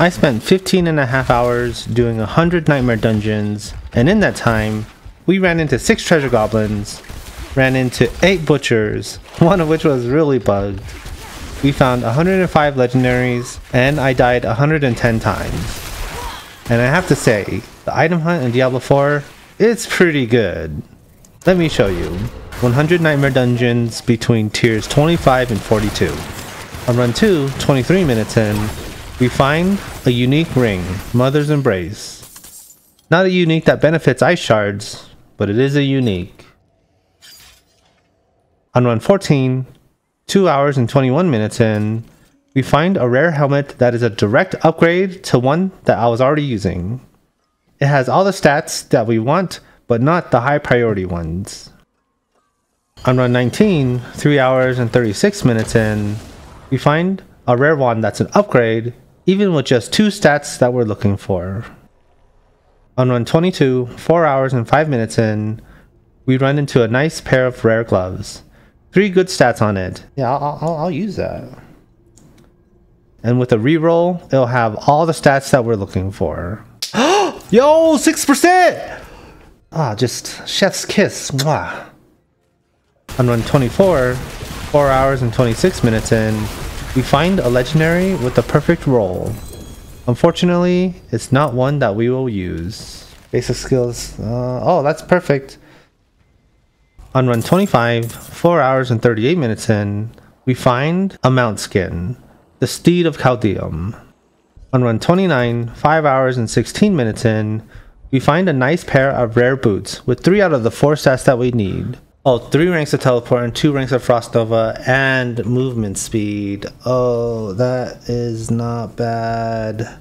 I spent 15.5 hours doing 100 nightmare dungeons, and in that time, we ran into 6 treasure goblins, ran into 8 butchers, one of which was really bugged. We found 105 legendaries, and I died 110 times. And I have to say, the item hunt in Diablo 4, it's pretty good. Let me show you. 100 nightmare dungeons between tiers 25 and 42. On run 2, 23 minutes in, we find a unique ring, Mother's Embrace. Not a unique that benefits ice shards, but it is a unique. On run 14, 2 hours and 21 minutes in, we find a rare helmet that is a direct upgrade to one that I was already using. It has all the stats that we want, but not the high priority ones. On run 19, 3 hours and 36 minutes in, we find a rare one that's an upgrade, even with just 2 stats that we're looking for. On run 22, 4 hours and 5 minutes in, we run into a nice pair of rare gloves. 3 good stats on it. Yeah, I'll use that. And with a reroll, it'll have all the stats that we're looking for. Yo, 6%! Ah, just chef's kiss. Mwah. On run 24, 4 hours and 26 minutes in, we find a legendary with the perfect roll. Unfortunately, it's not one that we will use. Basic skills. Oh, that's perfect. On run 25, 4 hours and 38 minutes in, we find a mount skin, the Steed of Chaldeum. On run 29, 5 hours and 16 minutes in, we find a nice pair of rare boots with 3 out of the 4 stats that we need. Oh, 3 ranks of teleport and 2 ranks of frost nova and movement speed. Oh, that is not bad.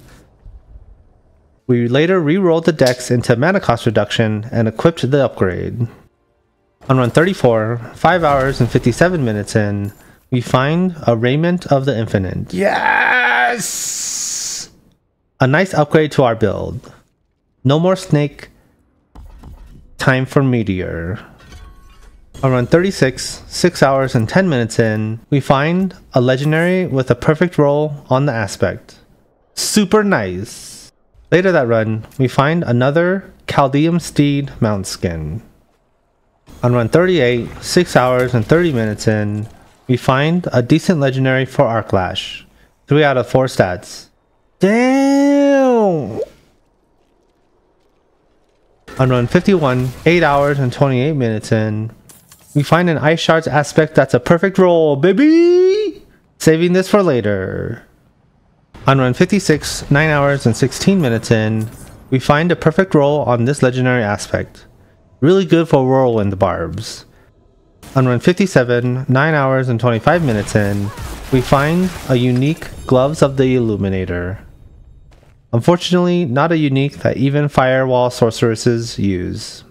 We later re-rolled the dex into mana cost reduction and equipped the upgrade. On run 34, 5 hours and 57 minutes in, we find a Raiment of the Infinite. Yes! A nice upgrade to our build. No more snake. Time for meteor. On run 36, 6 hours and 10 minutes in, we find a legendary with a perfect roll on the aspect. Super nice. Later that run, we find another Chaldeum Steed mount skin. On run 38, 6 hours and 30 minutes in, we find a decent legendary for Arclash. 3 out of 4 stats. Damn! On run 51, 8 hours and 28 minutes in, we find an Ice Shards aspect that's a perfect roll, baby! Saving this for later. On run 56, 9 hours and 16 minutes in, we find a perfect roll on this legendary aspect. Really good for whirlwind barbs. On run 57, 9 hours and 25 minutes in, we find a unique Gloves of the Illuminator. Unfortunately, not a unique that even Firewall sorceresses use.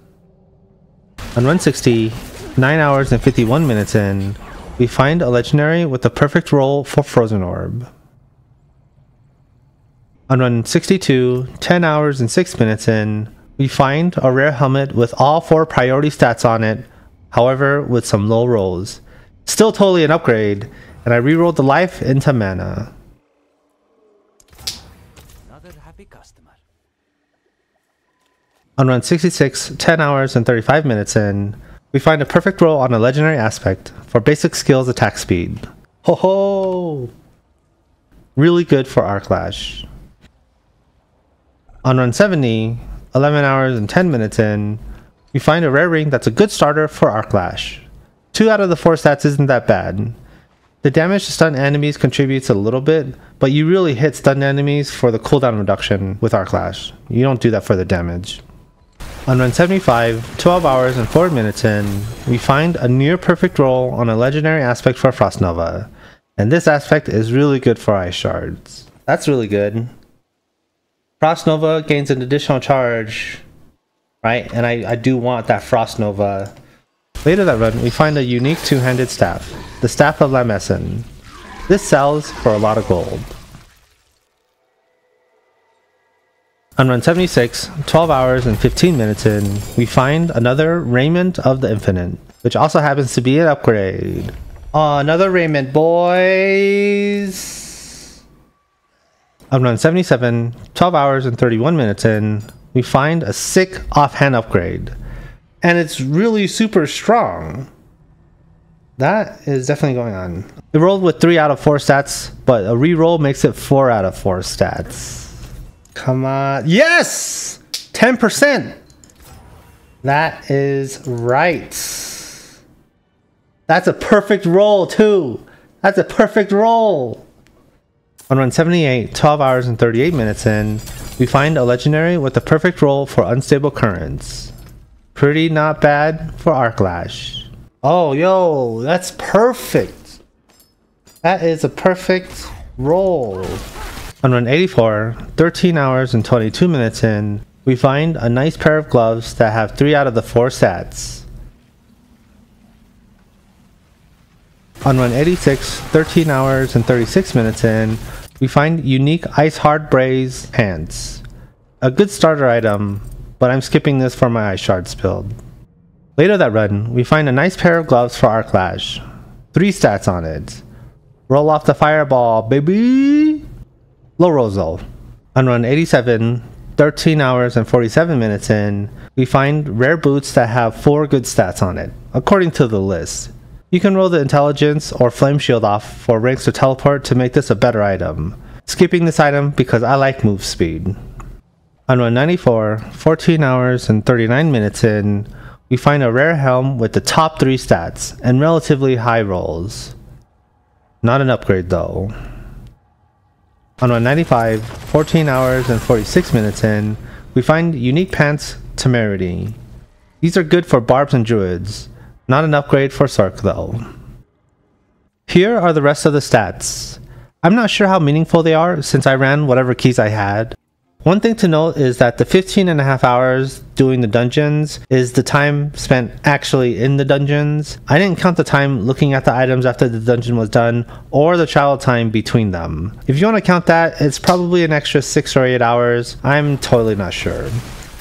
On run 60, 9 hours and 51 minutes in, we find a legendary with the perfect roll for Frozen Orb. On run 62, 10 hours and 6 minutes in, we find a rare helmet with all 4 priority stats on it, however with some low rolls. Still totally an upgrade, and I rerolled the life into mana. Another happy customer. On run 66, 10 hours and 35 minutes in, we find a perfect roll on a legendary aspect for basic skills attack speed. Ho ho! Really good for Arclash. On run 70, 11 hours and 10 minutes in, we find a rare ring that's a good starter for Arclash. 2 out of the 4 stats isn't that bad. The damage to stun enemies contributes a little bit, but you really hit stun enemies for the cooldown reduction with Arclash. You don't do that for the damage. On run 75, 12 hours and 4 minutes in, we find a near perfect roll on a legendary aspect for Frost Nova. And this aspect is really good for Ice Shards. That's really good. Frost Nova gains an additional charge, right? And I do want that Frost Nova. Later that run, we find a unique 2-handed staff, the Staff of Lamesson. This sells for a lot of gold. On run 76, 12 hours and 15 minutes in, we find another Raiment of the Infinite, which also happens to be an upgrade. Oh, another Raiment, boys! On run 77, 12 hours and 31 minutes in, we find a sick offhand upgrade. And it's really super strong. That is definitely going on. It rolled with 3 out of 4 stats, but a reroll makes it 4 out of 4 stats. Come on. Yes! 10%! That is right. That's a perfect roll too. That's a perfect roll. On run 78, 12 hours and 38 minutes in, we find a legendary with a perfect roll for unstable currents. Pretty not bad for Arclash. Oh, yo, that's perfect. That is a perfect roll. On run 84, 13 hours and 22 minutes in, we find a nice pair of gloves that have 3 out of the 4 stats. On run 86, 13 hours and 36 minutes in, we find unique Ice Hard Braze pants. A good starter item, but I'm skipping this for my Ice Shards build. Later that run, we find a nice pair of gloves for Arclash. 3 stats on it. Roll off the fireball, baby! Low rolls though. On run 87, 13 hours and 47 minutes in, we find rare boots that have 4 good stats on it, according to the list. You can roll the intelligence or flame shield off for ranks to teleport to make this a better item. Skipping this item because I like move speed. On run 94, 14 hours and 39 minutes in, we find a rare helm with the top 3 stats and relatively high rolls. Not an upgrade though. On run 95, 14 hours and 46 minutes in, we find unique pants Temerity. These are good for barbs and druids. Not an upgrade for Sorc though. Here are the rest of the stats. I'm not sure how meaningful they are since I ran whatever keys I had. One thing to note is that the 15.5 hours doing the dungeons is the time spent actually in the dungeons. I didn't count the time looking at the items after the dungeon was done or the travel time between them. If you want to count that, it's probably an extra 6 or 8 hours. I'm totally not sure.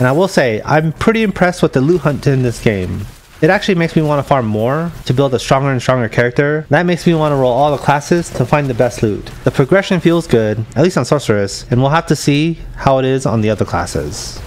And I will say, I'm pretty impressed with the loot hunt in this game. It actually makes me want to farm more to build a stronger and stronger character. That makes me want to roll all the classes to find the best loot. The progression feels good, at least on Sorceress, and we'll have to see how it is on the other classes.